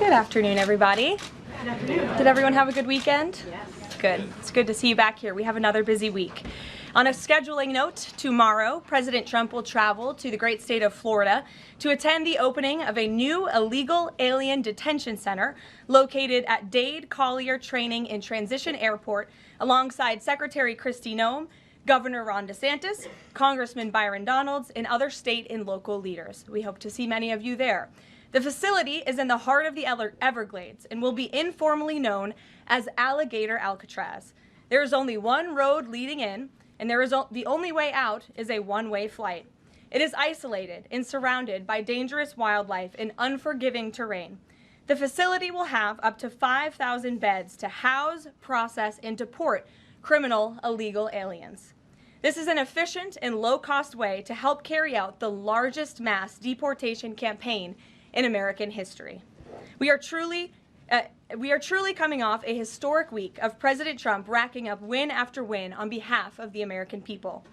Good afternoon, everybody. Good afternoon. Did everyone have a good weekend? Yes. Good. It's good to see you back here. We have another busy week. On a scheduling note, tomorrow, President Trump will travel to the great state of Florida to attend the opening of a new illegal alien detention center located at Dade Collier Training and Transition Airport alongside Secretary Kristi Noem, Governor Ron DeSantis, Congressman Byron Donalds, and other state and local leaders. We hope to see many of you there. The facility is in the heart of the Everglades and will be informally known as Alligator Alcatraz. There is only one road leading in, and the only way out is a one-way flight. It is isolated and surrounded by dangerous wildlife and unforgiving terrain. The facility will have up to 5,000 beds to house, process, and deport criminal illegal aliens. This is an efficient and low-cost way to help carry out the largest mass deportation campaign in American history. We are truly coming off a historic week of President Trump racking up win after win on behalf of the American people.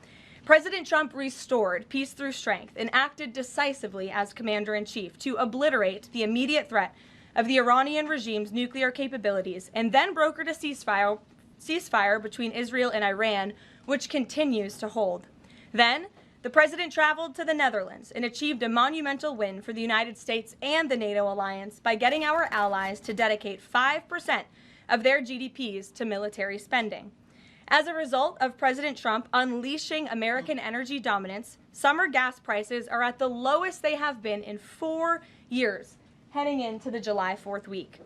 President Trump restored peace through strength and acted decisively as commander-in-chief to obliterate the immediate threat of the Iranian regime's nuclear capabilities and then brokered a ceasefire between Israel and Iran, which continues to hold. Then, the president traveled to the Netherlands and achieved a monumental win for the United States and the NATO alliance by getting our allies to dedicate 5% of their GDPs to military spending. As a result of President Trump unleashing American energy dominance, summer gas prices are at the lowest they have been in 4 years, heading into the July 4th week.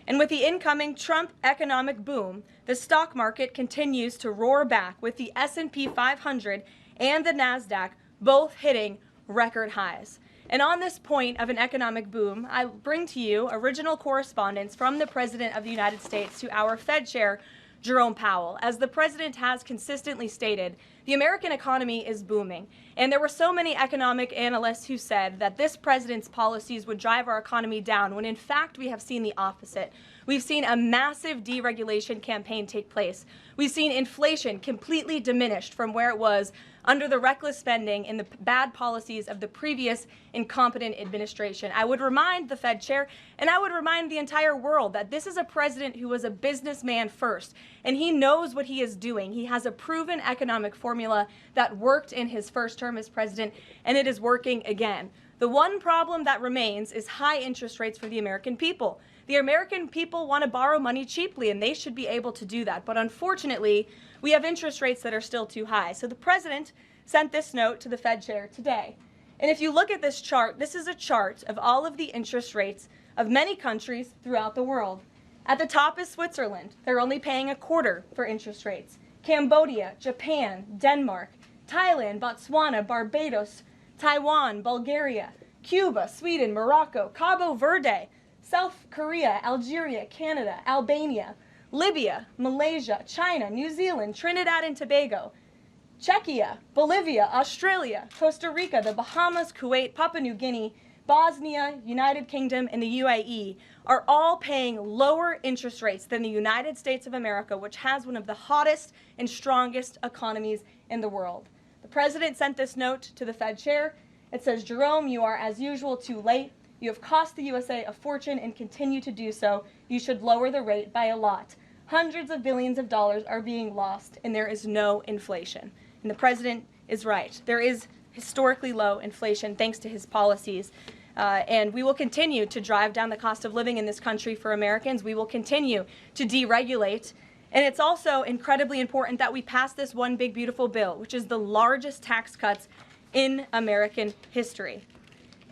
And with the incoming Trump economic boom, the stock market continues to roar back, with the S&P 500 and the NASDAQ both hitting record highs. And on this point of an economic boom, I bring to you original correspondence from the President of the United States to our Fed Chair, Jerome Powell. As the President has consistently stated, the American economy is booming. And there were so many economic analysts who said that this president's policies would drive our economy down, when in fact we have seen the opposite. We've seen a massive deregulation campaign take place. We've seen inflation completely diminished from where it was under the reckless spending and the bad policies of the previous incompetent administration. I would remind the Fed Chair, and I would remind the entire world, that this is a president who was a businessman first, and he knows what he is doing. He has a proven economic formula that worked in his first term as president, and it is working again. The one problem that remains is high interest rates for the American people. The American people want to borrow money cheaply, and they should be able to do that. But unfortunately, we have interest rates that are still too high. So the president sent this note to the Fed Chair today. And if you look at this chart, this is a chart of all of the interest rates of many countries throughout the world. At the top is Switzerland. They're only paying a quarter for interest rates. Cambodia, Japan, Denmark, Thailand, Botswana, Barbados, Taiwan, Bulgaria, Cuba, Sweden, Morocco, Cabo Verde, South Korea, Algeria, Canada, Albania, Libya, Malaysia, China, New Zealand, Trinidad and Tobago, Czechia, Bolivia, Australia, Costa Rica, the Bahamas, Kuwait, Papua New Guinea, Bosnia, United Kingdom, and the UAE are all paying lower interest rates than the United States of America, which has one of the hottest and strongest economies in the world. The president sent this note to the Fed Chair. It says, "Jerome, you are as usual too late. You have cost the USA a fortune and continue to do so. You should lower the rate by a lot. Hundreds of billions of dollars are being lost, and there is no inflation." And the president is right. There is historically low inflation thanks to his policies. And we will continue to drive down the cost of living in this country for Americans. We will continue to deregulate. And it's also incredibly important that we pass this one big, beautiful bill, which is the largest tax cuts in American history.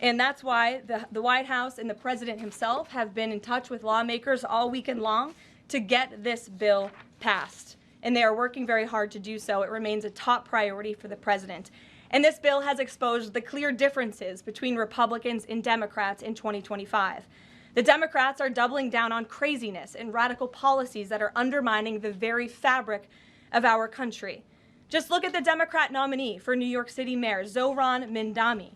And that's why the White House and the president himself have been in touch with lawmakers all weekend long to get this bill passed. And they are working very hard to do so. It remains a top priority for the president. And this bill has exposed the clear differences between Republicans and Democrats in 2025. The Democrats are doubling down on craziness and radical policies that are undermining the very fabric of our country. Just look at the Democrat nominee for New York City Mayor, Zohran Mamdani.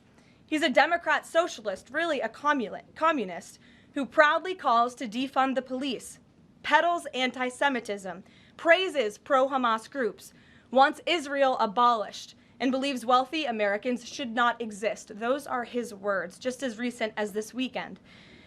He's a Democrat socialist, really a communist, who proudly calls to defund the police, peddles anti-Semitism, praises pro-Hamas groups, wants Israel abolished, and believes wealthy Americans should not exist. Those are his words, just as recent as this weekend.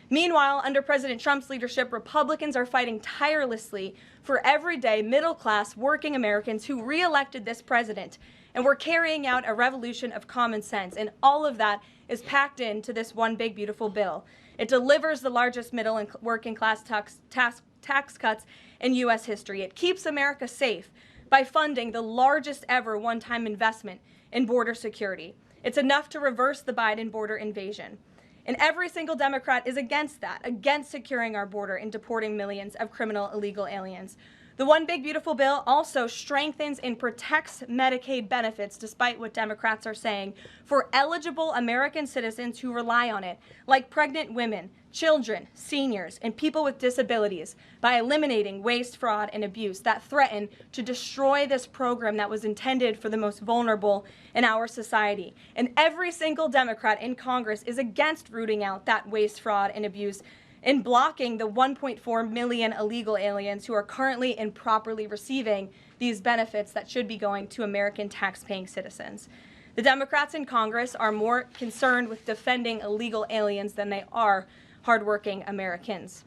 Meanwhile, under President Trump's leadership, Republicans are fighting tirelessly for everyday middle-class working Americans who re-elected this president. And we're carrying out a revolution of common sense. And all of that is packed into this one big, beautiful bill. It delivers the largest middle and working class tax cuts in U.S. history. It keeps America safe by funding the largest ever one-time investment in border security. It's enough to reverse the Biden border invasion. And every single Democrat is against that, against securing our border and deporting millions of criminal illegal aliens. The One Big Beautiful Bill also strengthens and protects Medicaid benefits, despite what Democrats are saying, for eligible American citizens who rely on it, like pregnant women, children, seniors, and people with disabilities, by eliminating waste, fraud, and abuse that threaten to destroy this program that was intended for the most vulnerable in our society. And every single Democrat in Congress is against rooting out that waste, fraud, and abuse, in blocking the 1.4 million illegal aliens who are currently improperly receiving these benefits that should be going to American tax-paying citizens. The Democrats in Congress are more concerned with defending illegal aliens than they are hardworking Americans.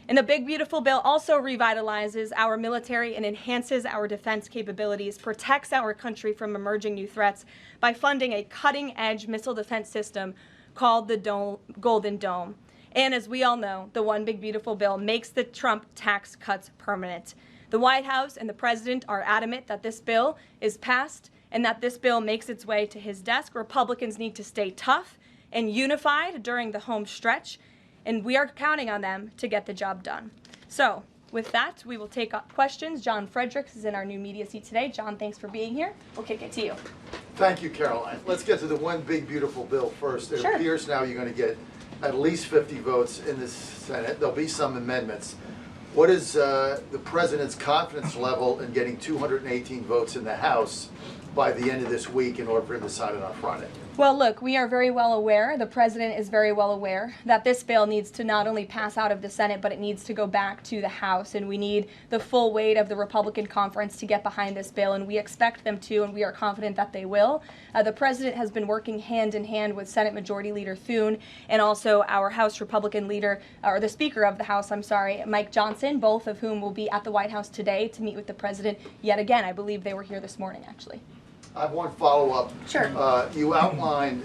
And the Big Beautiful Bill also revitalizes our military and enhances our defense capabilities, protects our country from emerging new threats by funding a cutting-edge missile defense system called the Golden Dome. And as we all know, the One Big Beautiful Bill makes the Trump tax cuts permanent. The White House and the president are adamant that this bill is passed and that this bill makes its way to his desk. Republicans need to stay tough and unified during the home stretch, and we are counting on them to get the job done. So with that, we will take questions. John Fredericks is in our new media seat today. John, thanks for being here. We'll kick it to you. Thank you, Karoline. Let's get to the One Big Beautiful Bill first. It appears now you're going to get at least 50 votes in the Senate. There'll be some amendments. What is the president's confidence level in getting 218 votes in the House by the end of this week in order for him to sign it on Friday? Well, look, we are very well aware, the president is very well aware, that this bill needs to not only pass out of the Senate, but it needs to go back to the House, and we need the full weight of the Republican conference to get behind this bill, and we expect them to, and we are confident that they will. The president has been working hand in hand with Senate Majority Leader Thune and also our House Republican leader, or the Speaker of the House, Mike Johnson, both of whom will be at the White House today to meet with the president yet again. I believe they were here this morning, actually. I have one follow-up. Sure. You outlined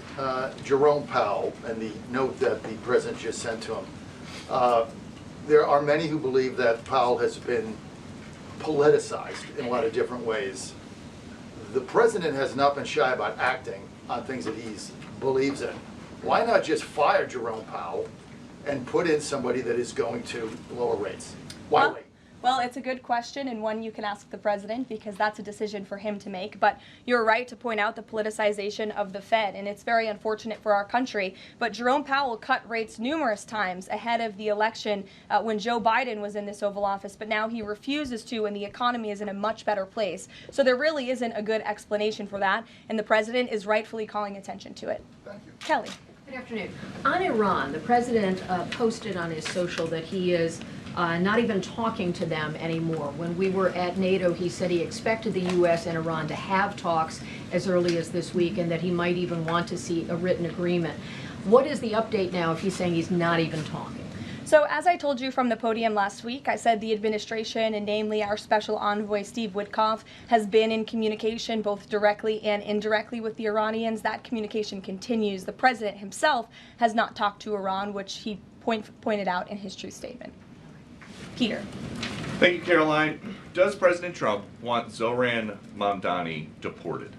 Jerome Powell and the note that the president just sent to him. There are many who believe that Powell has been politicized in a lot of different ways. The president has not been shy about acting on things that he believes in. Why not just fire Jerome Powell and put in somebody that is going to lower rates? Why wait? Well, it's a good question, and one you can ask the president, because that's a decision for him to make. But you're right to point out the politicization of the Fed, and it's very unfortunate for our country. But Jerome Powell cut rates numerous times ahead of the election when Joe Biden was in this Oval Office, but now he refuses to, and the economy is in a much better place. So there really isn't a good explanation for that, and the president is rightfully calling attention to it. Thank you. Kelly. Good afternoon. On Iran, the president posted on his social that he is not even talking to them anymore. When we were at NATO, he said he expected the U.S. and Iran to have talks as early as this week, and that he might even want to see a written agreement. What is the update now if he's saying he's not even talking? So as I told you from the podium last week, I said the administration, and namely our special envoy Steve Witkoff, has been in communication both directly and indirectly with the Iranians. That communication continues. The president himself has not talked to Iran, which he pointed out in his truth statement. Peter. Thank you, Caroline. Does President Trump want Zohran Mamdani deported?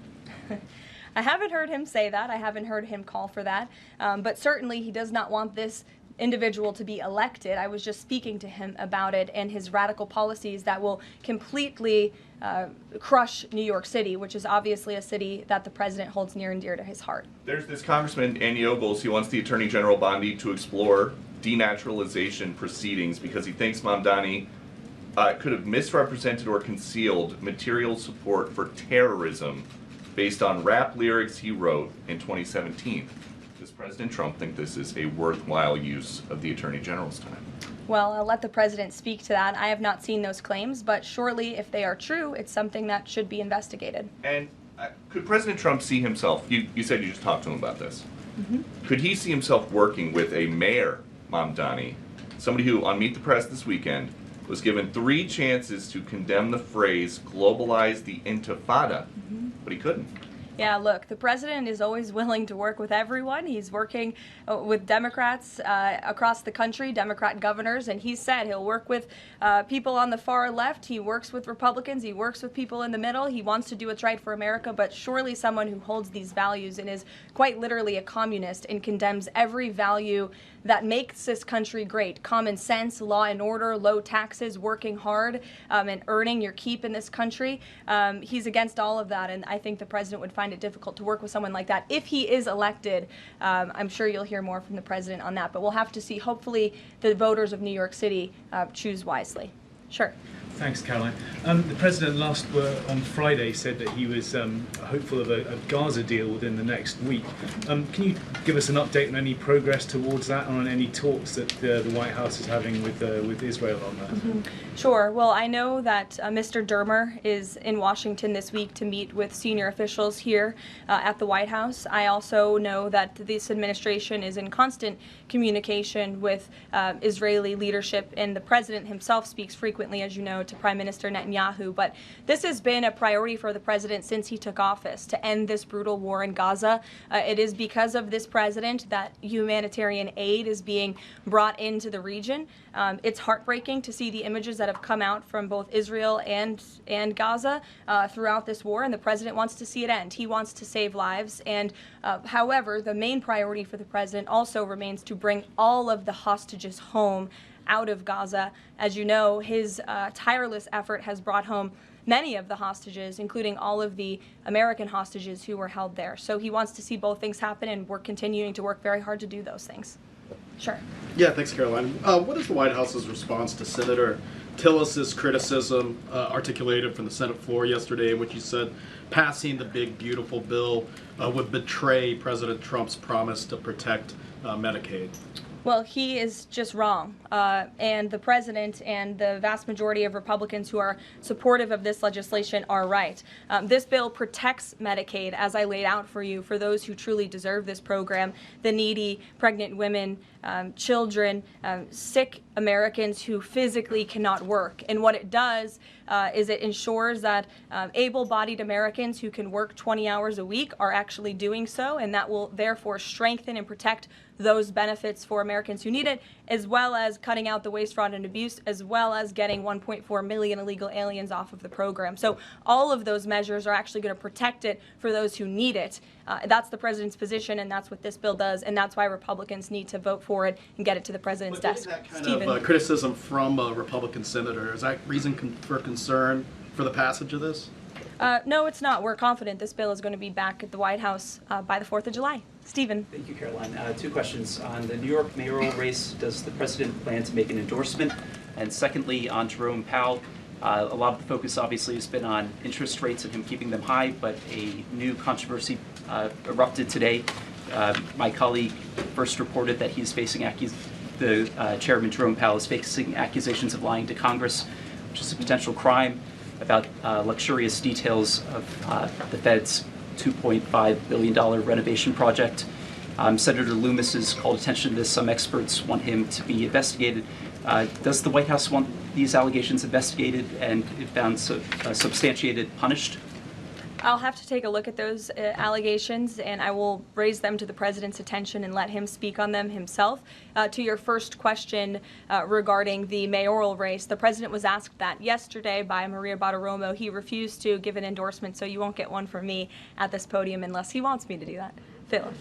I haven't heard him say that. I haven't heard him call for that. But certainly he does not want this individual to be elected. I was just speaking to him about it and his radical policies that will completely crush New York City, which is obviously a city that the president holds near and dear to his heart. There's this Congressman, Andy Ogles, he wants the Attorney General Bondi to explore denaturalization proceedings because he thinks Mamdani could have misrepresented or concealed material support for terrorism based on rap lyrics he wrote in 2017. Does President Trump think this is a worthwhile use of the Attorney General's time? Well, I'll let the president speak to that. I have not seen those claims, but surely if they are true, it's something that should be investigated. And could President Trump see himself, you said you just talked to him about this, could he see himself working with a mayor Mamdani, somebody who, on Meet the Press this weekend, was given 3 chances to condemn the phrase globalize the intifada, but he couldn't. Yeah, look, the president is always willing to work with everyone. He's working with Democrats across the country, Democrat governors, and he said he'll work with people on the far left. He works with Republicans. He works with people in the middle. He wants to do what's right for America, but surely someone who holds these values and is quite literally a communist and condemns every value that makes this country great. Common sense, law and order, low taxes, working hard, and earning your keep in this country. He's against all of that, and I think the president would find it difficult to work with someone like that. If he is elected, I'm sure you'll hear more from the president on that, but we'll have to see. Hopefully the voters of New York City choose wisely. Sure. Thanks, Caroline. The president on Friday said that he was hopeful of a Gaza deal within the next week. Can you give us an update on any progress towards that, and on any talks that the White House is having with Israel on that? Sure. Well, I know that Mr. Dermer is in Washington this week to meet with senior officials here at the White House. I also know that this administration is in constant communication with Israeli leadership, and the president himself speaks frequently, as you know, to Prime Minister Netanyahu. But this has been a priority for the president since he took office, to end this brutal war in Gaza. It is because of this president that humanitarian aid is being brought into the region. It's heartbreaking to see the images that have come out from both Israel and Gaza throughout this war, and the president wants to see it end. He wants to save lives, and however, the main priority for the president also remains to bring all of the hostages home out of Gaza. As you know, his tireless effort has brought home many of the hostages, including all of the American hostages who were held there. So he wants to see both things happen, and we're continuing to work very hard to do those things. Sure. Yeah, thanks, Caroline. What is the White House's response to Senator Tillis's criticism articulated from the Senate floor yesterday, in which he said passing the big, beautiful bill would betray President Trump's promise to protect Medicaid? Well, he is just wrong. And the president and the vast majority of Republicans who are supportive of this legislation are right. This bill protects Medicaid, as I laid out for you, for those who truly deserve this program, the needy, pregnant women, children, sick Americans who physically cannot work. And what it does is it ensures that able-bodied Americans who can work 20 hours a week are actually doing so, and that will therefore strengthen and protect those benefits for Americans who need it, as well as cutting out the waste, fraud, and abuse, as well as getting 1.4 million illegal aliens off of the program. So all of those measures are actually going to protect it for those who need it. That's the president's position, and that's what this bill does, and that's why Republicans need to vote for it and get it to the president's desk. That kind of criticism from a Republican senator, is that reason for concern for the passage of this? No, it's not. We're confident this bill is going to be back at the White House by the 4th of July. Stephen. Thank you, Caroline. 2 questions. On the New York mayoral race, does the president plan to make an endorsement? And secondly, on Jerome Powell, a lot of the focus obviously has been on interest rates and him keeping them high, but a new controversy erupted today. My colleague first reported that he's facing Chairman Jerome Powell is facing accusations of lying to Congress, which is a potential crime, about luxurious details of the Fed's $2.5 billion renovation project. Senator Loomis has called attention to this. Some experts want him to be investigated. Does the White House want these allegations investigated and, if found substantiated, punished? I'll have to take a look at those allegations, and I will raise them to the president's attention and let him speak on them himself. To your first question regarding the mayoral race, the president was asked that yesterday by Maria Bartiromo. He refused to give an endorsement, so you won't get one from me at this podium unless he wants me to do that. Philip,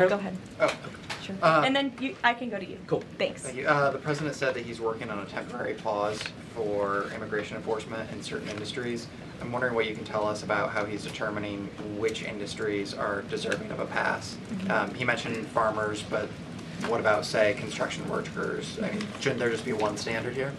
go ahead. Oh, okay. Sure. And then I can go to you. Cool. Thanks. Thank you. The president said that he's working on a temporary pause for immigration enforcement in certain industries. I'm wondering what you can tell us about how he's determining which industries are deserving of a pass. He mentioned farmers, but what about, say, construction workers? I mean, shouldn't there just be one standard here?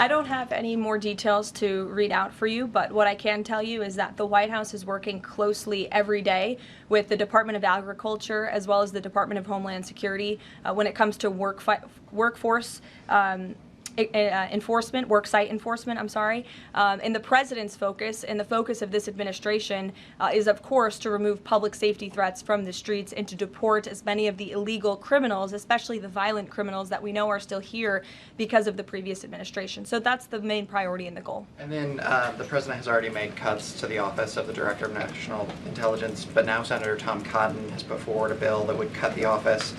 I don't have any more details to read out for you, but what I can tell you is that the White House is working closely every day with the Department of Agriculture as well as the Department of Homeland Security when it comes to workforce enforcement, worksite enforcement, I'm sorry. And the president's focus and the focus of this administration is, of course, to remove public safety threats from the streets and to deport as many of the illegal criminals, especially the violent criminals that we know are still here because of the previous administration. So that's the main priority and the goal. And then the president has already made cuts to the office of the Director of National Intelligence, but now Senator Tom Cotton has put forward a bill that would cut the office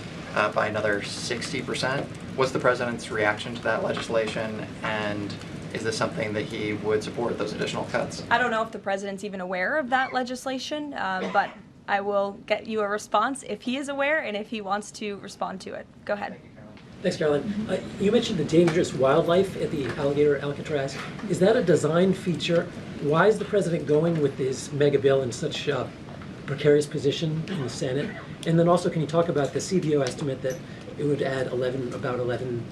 by another 60%. What's the president's reaction to that legislation, and is this something that he would support, those additional cuts? I don't know if the president's even aware of that legislation, but I will get you a response if he is aware and if he wants to respond to it. Go ahead. Thanks, Karoline. You mentioned the dangerous wildlife at the alligator Alcatraz. Is that a design feature? Why is the president going with this mega bill in such a precarious position in the Senate? And then also, can you talk about the CBO estimate that it would add about 11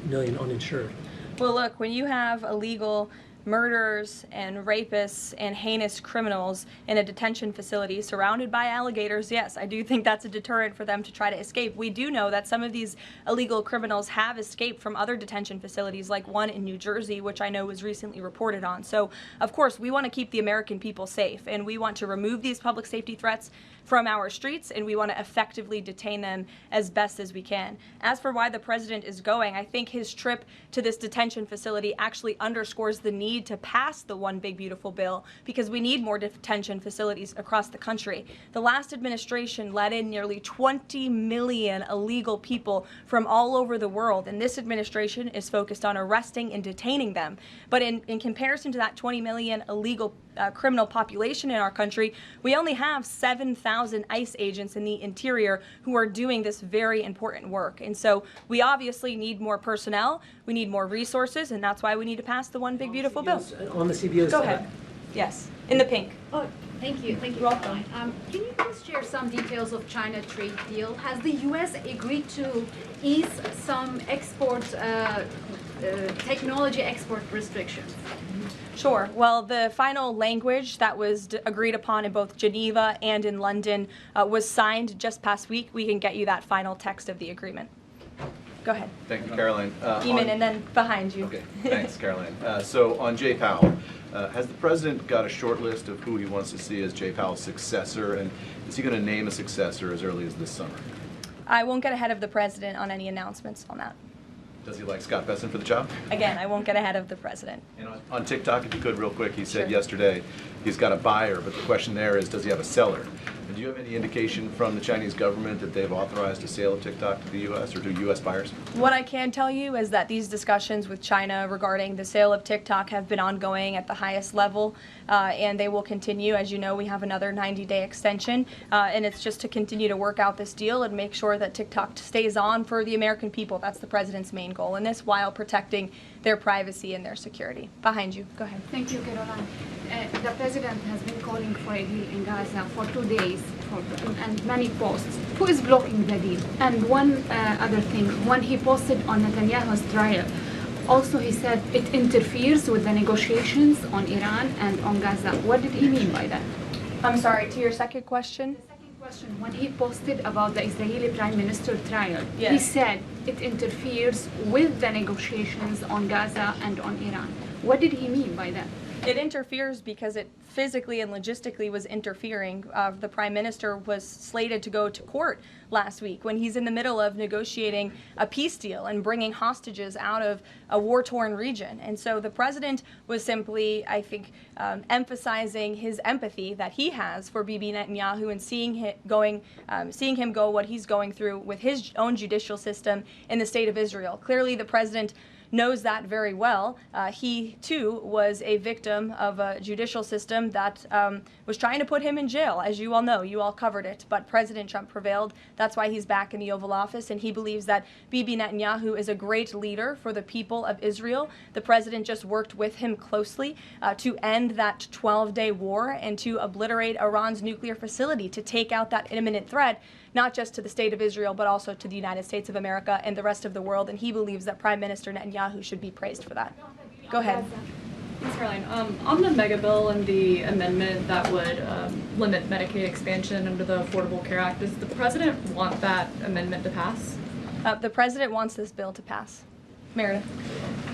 million uninsured? Well, look, when you have illegal murderers and rapists and heinous criminals in a detention facility surrounded by alligators, yes, I do think that's a deterrent for them to try to escape. We do know that some of these illegal criminals have escaped from other detention facilities, like one in New Jersey, which I know was recently reported on. So, of course, we want to keep the American people safe, and we want to remove these public safety threats from our streets, and we want to effectively detain them as best as we can. As for why the president is going, I think his trip to this detention facility actually underscores the need to pass the One Big Beautiful Bill, because we need more detention facilities across the country. The last administration let in nearly 20 million illegal people from all over the world, and this administration is focused on arresting and detaining them. But in comparison to that 20 million illegal criminal population in our country, we only have 7,000 ICE agents in the interior who are doing this very important work. And so we obviously need more personnel, we need more resources, and that's why we need to pass the One Big Beautiful Bill. On the CBOs. Go ahead. Yes, in the pink. Oh, thank you. Thank you. You're welcome. Can you please share some details of China trade deal? Has the U.S. agreed to ease some export, technology export restrictions? Sure. Well, the final language that was agreed upon in both Geneva and in London was signed just past week. We can get you that final text of the agreement. Go ahead. Thank you, Karoline. Eamon, and then behind you. Okay, thanks, Karoline. So on Jay Powell, has the president got a short list of who he wants to see as Jay Powell's successor, and is he going to name a successor as early as this summer? I won't get ahead of the president on any announcements on that. Does he like Scott Besson for the job? Again, I won't get ahead of the president. And on TikTok, if you could, real quick, he said Sure. yesterday he's got a buyer, but the question there is, does he have a seller? And do you have any indication from the Chinese government that they've authorized a sale of TikTok to the U.S. or to U.S. buyers? What I can tell you is that these discussions with China regarding the sale of TikTok have been ongoing at the highest level, and they will continue. As you know, we have another 90-day extension, and it's just to continue to work out this deal and make sure that TikTok stays on for the American people. That's the president's main goal in this, while protecting their privacy and their security. Behind you. Go ahead. Thank you, Karoline. The president has been calling for a deal in Gaza for 2 days and many posts. Who is blocking the deal? And one other thing, when he posted on Netanyahu's trial, also he said it interferes with the negotiations on Iran and on Gaza. What did he mean by that? I'm sorry, to your second question? The second question, when he posted about the Israeli Prime Minister trial, Yes. he said it interferes with the negotiations on Gaza and on Iran. What did he mean by that? It interferes because it physically and logistically was interfering. The prime minister was slated to go to court last week when he's in the middle of negotiating a peace deal and bringing hostages out of a war-torn region. And so the president was simply, I think, emphasizing his empathy that he has for Bibi Netanyahu and seeing him go what he's going through with his own judicial system in the state of Israel. Clearly, the president knows that very well. He, too, was a victim of a judicial system that was trying to put him in jail, as you all know. You all covered it. But President Trump prevailed. That's why he's back in the Oval Office, and he believes that Bibi Netanyahu is a great leader for the people of Israel. The president just worked with him closely to end that 12-day war and to obliterate Iran's nuclear facility, to take out that imminent threat, not just to the state of Israel, but also to the United States of America and the rest of the world. And he believes that Prime Minister Netanyahu should be praised for that. Go ahead. Thanks, Caroline. On the mega bill and the amendment that would limit Medicaid expansion under the Affordable Care Act, does the president want that amendment to pass? The president wants this bill to pass. Meredith.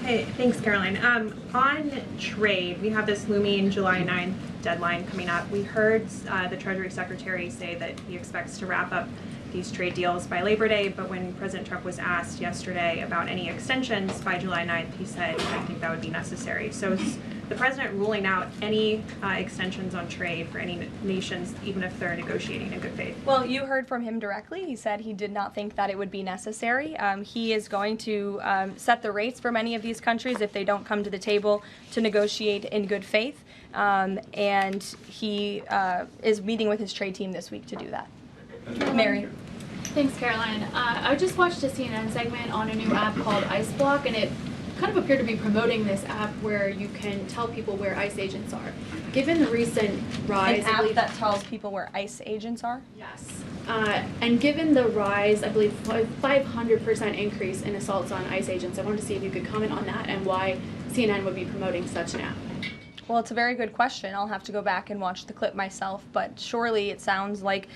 Hey, thanks, Caroline. On trade, we have this looming July 9th deadline coming up. We heard the Treasury Secretary say that he expects to wrap up these trade deals by Labor Day, but when President Trump was asked yesterday about any extensions by July 9th, he said, I think that would be necessary. So is the president ruling out any extensions on trade for any nations, even if they're negotiating in good faith? Well, you heard from him directly. He said he did not think that it would be necessary. He is going to set the rates for many of these countries if they don't come to the table to negotiate in good faith. And he is meeting with his trade team this week to do that. Mary. Thanks, Caroline. I just watched a CNN segment on a new app called Ice Block, and it kind of appeared to be promoting this app where you can tell people where ICE agents are. Given the recent rise, An app that tells people where ICE agents are? Yes. And given the rise, I believe 500% increase in assaults on ICE agents, I wanted to see if you could comment on that and why CNN would be promoting such an app. Well, it's a very good question. I'll have to go back and watch the clip myself, but surely it sounds like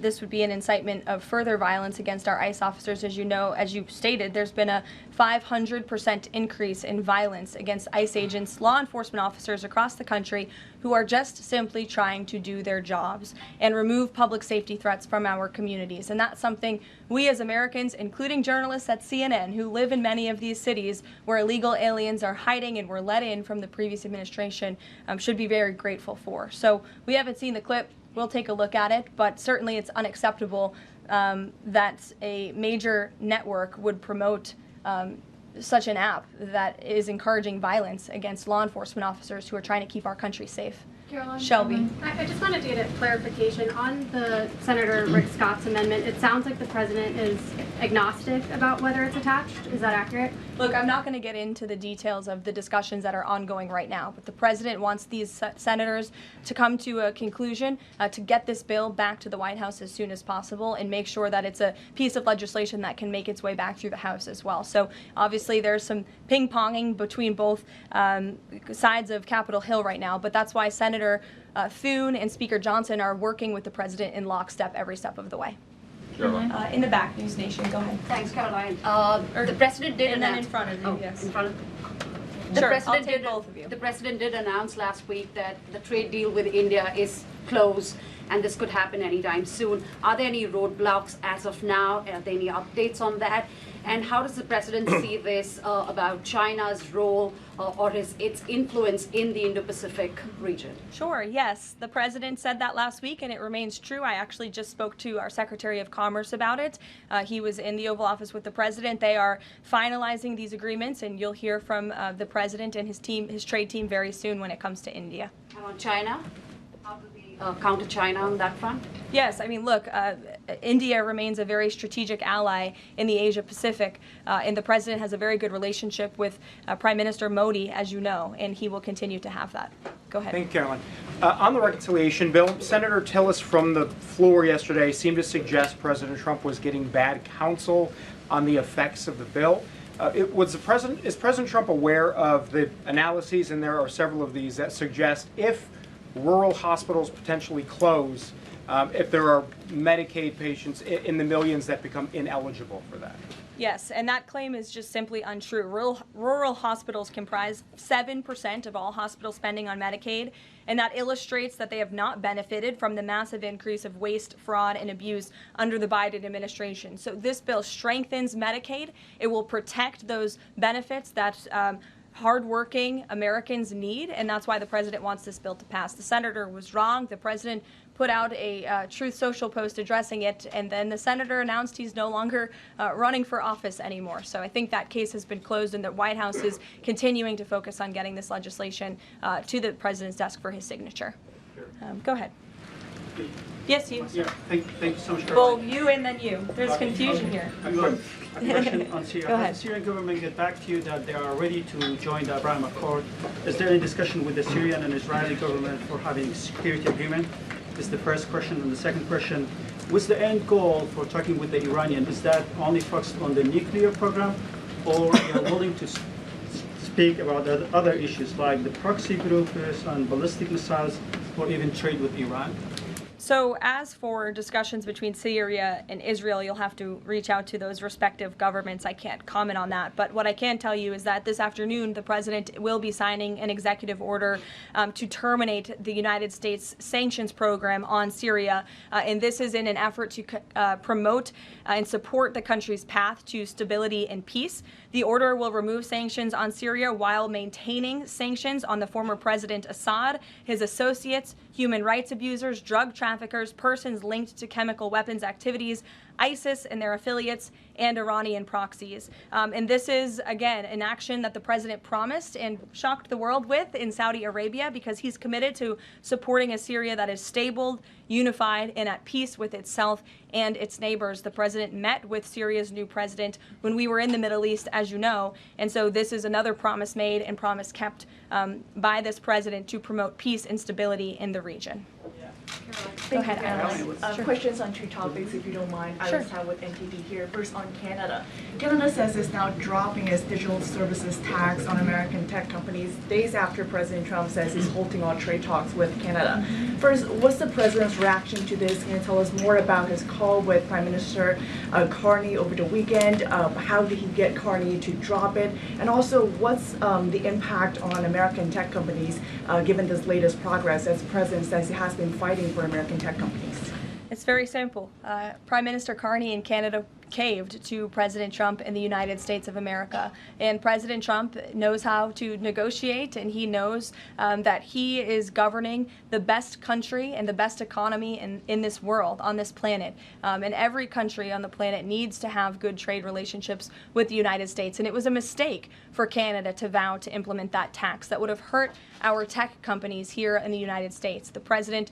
this would be an incitement of further violence against our ICE officers. As you know, as you stated, there's been a 500% increase in violence against ICE agents, law enforcement officers across the country who are just simply trying to do their jobs and remove public safety threats from our communities. And that's something we as Americans, including journalists at CNN who live in many of these cities where illegal aliens are hiding and were let in from the previous administration, should be very grateful for. So we haven't seen the clip. We'll take a look at it, but certainly it's unacceptable that a major network would promote such an app that is encouraging violence against law enforcement officers who are trying to keep our country safe. Caroline, Shelby. I just wanted to get a clarification on the Senator Rick Scott's amendment. It sounds like the president is agnostic about whether it's attached. Is that accurate? Look, I'm not going to get into the details of the discussions that are ongoing right now, but the president wants these senators to come to a conclusion, to get this bill back to the White House as soon as possible and make sure that it's a piece of legislation that can make its way back through the House as well. So obviously there's some ping-ponging between both sides of Capitol Hill right now, but that's why Senator Thune and Speaker Johnson are working with the president in lockstep every step of the way. In the back, News Nation, go ahead. Thanks, Caroline. The president did and then announce. in front of you, yes. In front of. Sure, I'll take both of you. The president did announce last week that the trade deal with India is closed, and this could happen anytime soon. Are there any roadblocks as of now? Are there any updates on that? And how does the president see this about China's role or its influence in the Indo-Pacific region? Sure, yes. The president said that last week, and it remains true. I actually just spoke to our Secretary of Commerce about it. He was in the Oval Office with the president. They are finalizing these agreements, and you'll hear from the president and his team, his trade team, very soon when it comes to India. And on China? How do we counter China on that front? Yes, I mean, look, India remains a very strategic ally in the Asia Pacific, and the president has a very good relationship with Prime Minister Modi, as you know, and he will continue to have that. Go ahead. Thank you, Caroline. On the reconciliation bill, Senator Tillis from the floor yesterday seemed to suggest President Trump was getting bad counsel on the effects of the bill. Is President Trump aware of the analyses, and there are several of these, that suggest if rural hospitals potentially close, if there are Medicaid patients in the millions that become ineligible for that? Yes, and that claim is just simply untrue. Rural hospitals comprise 7% of all hospital spending on Medicaid, and that illustrates that they have not benefited from the massive increase of waste, fraud, and abuse under the Biden administration. So this bill strengthens Medicaid. It will protect those benefits that hardworking Americans need, and that's why the president wants this bill to pass. The senator was wrong. The president put out a Truth Social post addressing it, and then the senator announced he's no longer running for office anymore. So I think that case has been closed, and the White House is continuing to focus on getting this legislation to the president's desk for his signature. Go ahead. Yes, you. Yeah, thank you so much. Well, you and then you. There's confusion here. A question on Syria. Go ahead. Has the Syrian government get back to you that they are ready to join the Abraham Accord? Is there any discussion with the Syrian and Israeli government for having a security agreement? Is the first question. And the second question, what's the end goal for talking with the Iranian? Is that only focused on the nuclear program, or are you willing to speak about the other issues like the proxy groups and ballistic missiles, or even trade with Iran? So as for discussions between Syria and Israel, you'll have to reach out to those respective governments. I can't comment on that. But what I can tell you is that this afternoon, the president will be signing an executive order to terminate the United States sanctions program on Syria. And this is in an effort to promote and support the country's path to stability and peace. The order will remove sanctions on Syria while maintaining sanctions on the former President Assad, his associates, human rights abusers, drug traffickers, persons linked to chemical weapons activities, ISIS and their affiliates, and Iranian proxies. And this is, again, an action that the president promised and shocked the world with in Saudi Arabia, because he's committed to supporting a Syria that is stable, unified, and at peace with itself and its neighbors. The president met with Syria's new president when we were in the Middle East, as you know, and so this is another promise made and promise kept by this president to promote peace and stability in the region. Go ahead, Alice. Questions on two topics, if you don't mind. Sure. Alice with NTD here. First, on Canada. Canada says it's now dropping its digital services tax on American tech companies days after President Trump says he's halting all trade talks with Canada. First, what's the president's reaction to this? Can you tell us more about his call with Prime Minister Carney over the weekend? How did he get Carney to drop it? And also, what's the impact on American tech companies given this latest progress, as the president says he has been fighting for American tech companies? It's very simple. Prime Minister Carney in Canada caved to President Trump in the United States of America. And President Trump knows how to negotiate, and he knows that he is governing the best country and the best economy in this world, on this planet. And every country on the planet needs to have good trade relationships with the United States. And it was a mistake for Canada to vow to implement that tax that would have hurt our tech companies here in the United States. The president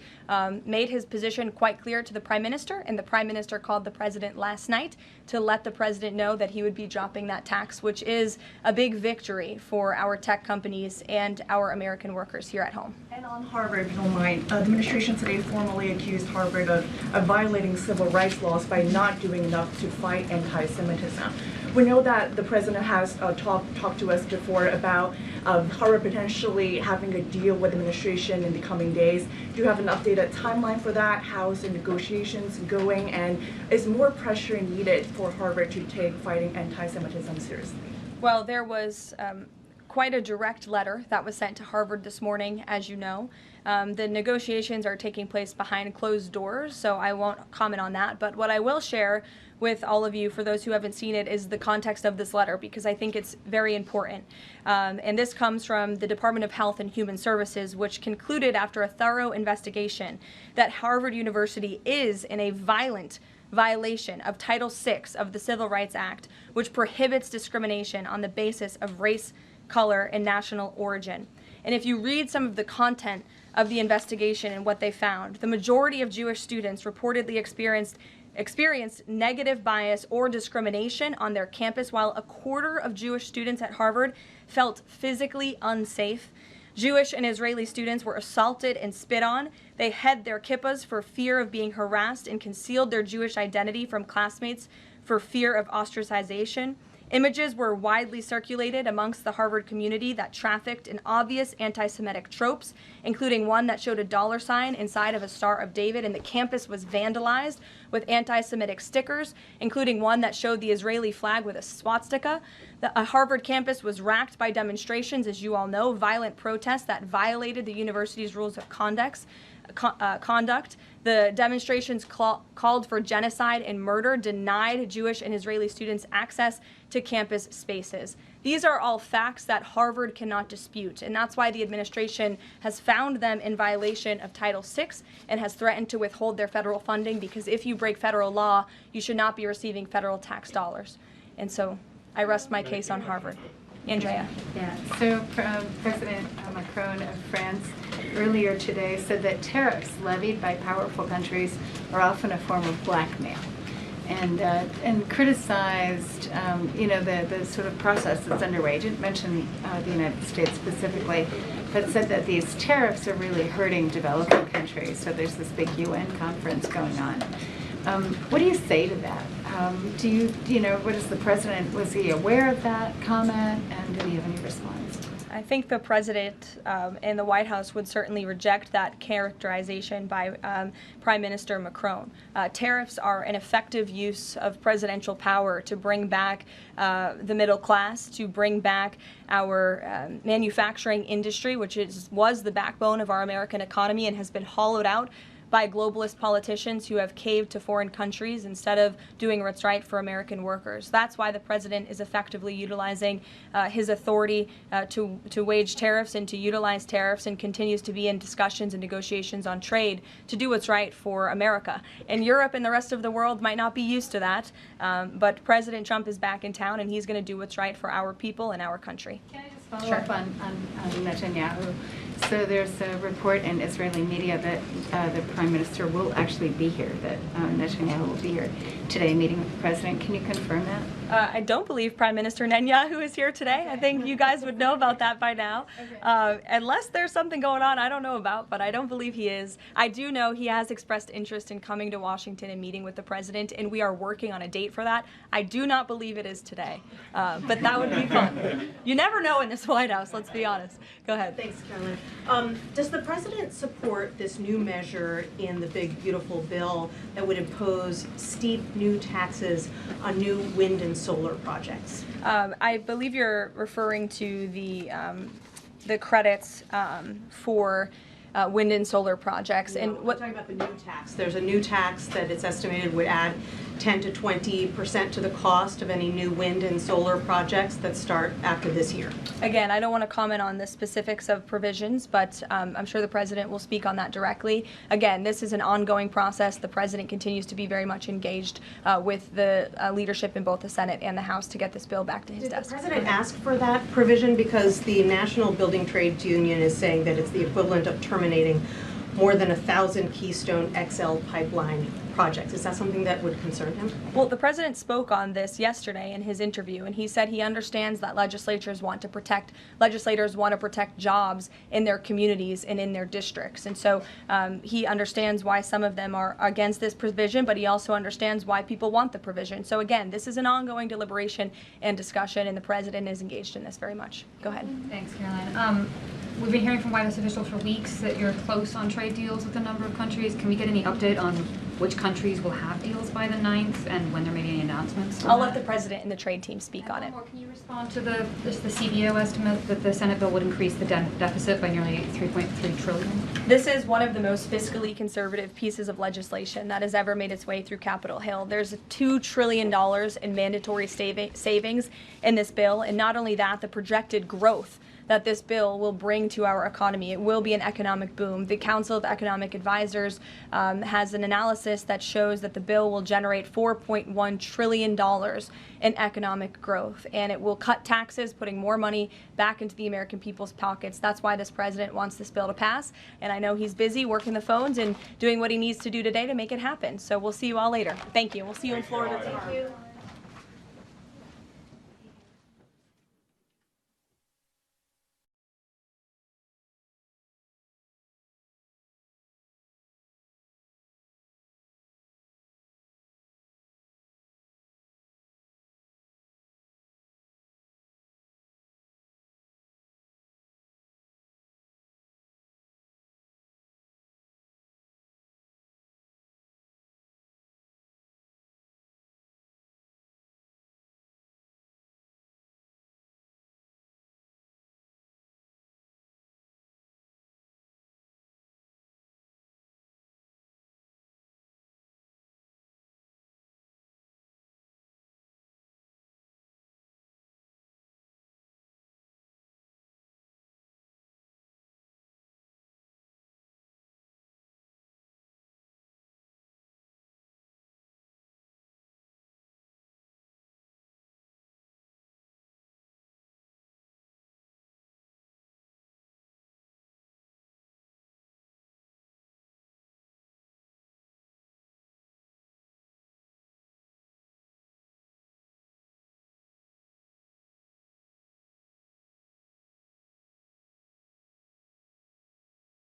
made his position quite clear to the Prime Minister, and the Prime Minister called the president last night to let the president know that he would be dropping that tax, which is a big victory for our tech companies and our American workers here at home. And on Harvard, if you don't mind, the administration today formally accused Harvard of violating civil rights laws by not doing enough to fight anti-Semitism. We know that the president has talked to us before about Harvard potentially having a deal with the administration in the coming days. Do you have an updated timeline for that? How's the negotiations going? And is more pressure needed for Harvard to take fighting anti-Semitism seriously? Well, there was quite a direct letter that was sent to Harvard this morning, as you know. The negotiations are taking place behind closed doors, so I won't comment on that. But what I will share with all of you, for those who haven't seen it, is the context of this letter, because I think it's very important. And this comes from the Department of Health and Human Services, which concluded after a thorough investigation that Harvard University is in a violent violation of Title VI of the Civil Rights Act, which prohibits discrimination on the basis of race, color, and national origin. And if you read some of the content of the investigation and what they found, the majority of Jewish students reportedly experienced negative bias or discrimination on their campus, while a quarter of Jewish students at Harvard felt physically unsafe. Jewish and Israeli students were assaulted and spit on. They hid their kippahs for fear of being harassed and concealed their Jewish identity from classmates for fear of ostracization. Images were widely circulated amongst the Harvard community that trafficked in obvious anti-Semitic tropes, including one that showed a $sign inside of a Star of David, and the campus was vandalized with anti-Semitic stickers, including one that showed the Israeli flag with a swastika. The Harvard campus was racked by demonstrations, as you all know, violent protests that violated the university's rules of conduct. The demonstrations called for genocide and murder, denied Jewish and Israeli students access to campus spaces. These are all facts that Harvard cannot dispute, and that's why the administration has found them in violation of Title VI and has threatened to withhold their federal funding, because if you break federal law, you should not be receiving federal tax dollars. And so I rest my case on Harvard. Andrea. Yeah, so President Macron of France earlier today said that tariffs levied by powerful countries are often a form of blackmail, and criticized the sort of process that's underway. Didn't mention the United States specifically, but said that these tariffs are really hurting developing countries. So there's this big UN conference going on. What do you say to that? What is the president, was he aware of that comment, and did he have any response? I think the president and the White House would certainly reject that characterization by Prime Minister Macron. Tariffs are an effective use of presidential power to bring back the middle class, to bring back our manufacturing industry, which was the backbone of our American economy and has been hollowed out by globalist politicians who have caved to foreign countries instead of doing what's right for American workers. That's why the president is effectively utilizing his authority to wage tariffs and to utilize tariffs, and continues to be in discussions and negotiations on trade to do what's right for America. And Europe and the rest of the world might not be used to that, but President Trump is back in town, and he's going to do what's right for our people and our country. Can I just follow up on Netanyahu? So there's a report in Israeli media that the Prime Minister will actually be here, that Netanyahu will be here today meeting with the President. Can you confirm that? I don't believe Prime Minister Netanyahu is here today. I think you guys would know about that by now. Unless there's something going on I don't know about, but I don't believe he is. I do know he has expressed interest in coming to Washington and meeting with the President, and we are working on a date for that. I do not believe it is today, but that would be fun. You never know in this White House, let's be honest. Go ahead. Thanks, Karoline. Does the President support this new measure in the big, beautiful bill that would impose steep new taxes on new wind and solar projects? I believe you're referring to the credits for wind and solar projects. No, and we're talking about the new tax. There's a new tax that it's estimated would add 10 to 20% to the cost of any new wind and solar projects that start after this year. Again, I don't want to comment on the specifics of provisions, but I'm sure the President will speak on that directly. Again, this is an ongoing process. The President continues to be very much engaged with the leadership in both the Senate and the House to get this bill back to his desk. Did the President ask for that provision? Because the National Building Trades Union is saying that it's the equivalent of terminating more than 1,000 Keystone XL pipeline projects. Is that something that would concern him? Well, the President spoke on this yesterday in his interview, and he said he understands that legislators want to protect jobs in their communities and in their districts. And so he understands why some of them are against this provision, but he also understands why people want the provision. So again, this is an ongoing deliberation and discussion, and the President is engaged in this very much. Go ahead. Thanks, Caroline. We've been hearing from White House officials for weeks that you're close on trade deals with a number of countries. Can we get any update on which countries will have deals by the 9th and when there may be any announcements? I'll let the President and the trade team speak on it. Can you respond to the CBO estimate that the Senate bill would increase the deficit by nearly $3.3 trillion? This is one of the most fiscally conservative pieces of legislation that has ever made its way through Capitol Hill. There's $2 trillion in mandatory savings in this bill, and not only that, the projected growth that this bill will bring to our economy. It will be an economic boom. The Council of Economic Advisors has an analysis that shows that the bill will generate $4.1 trillion in economic growth, and it will cut taxes, putting more money back into the American people's pockets. That's why this president wants this bill to pass, and I know he's busy working the phones and doing what he needs to do today to make it happen. So we'll see you all later. Thank you. We'll see you in Florida tomorrow. Thank you.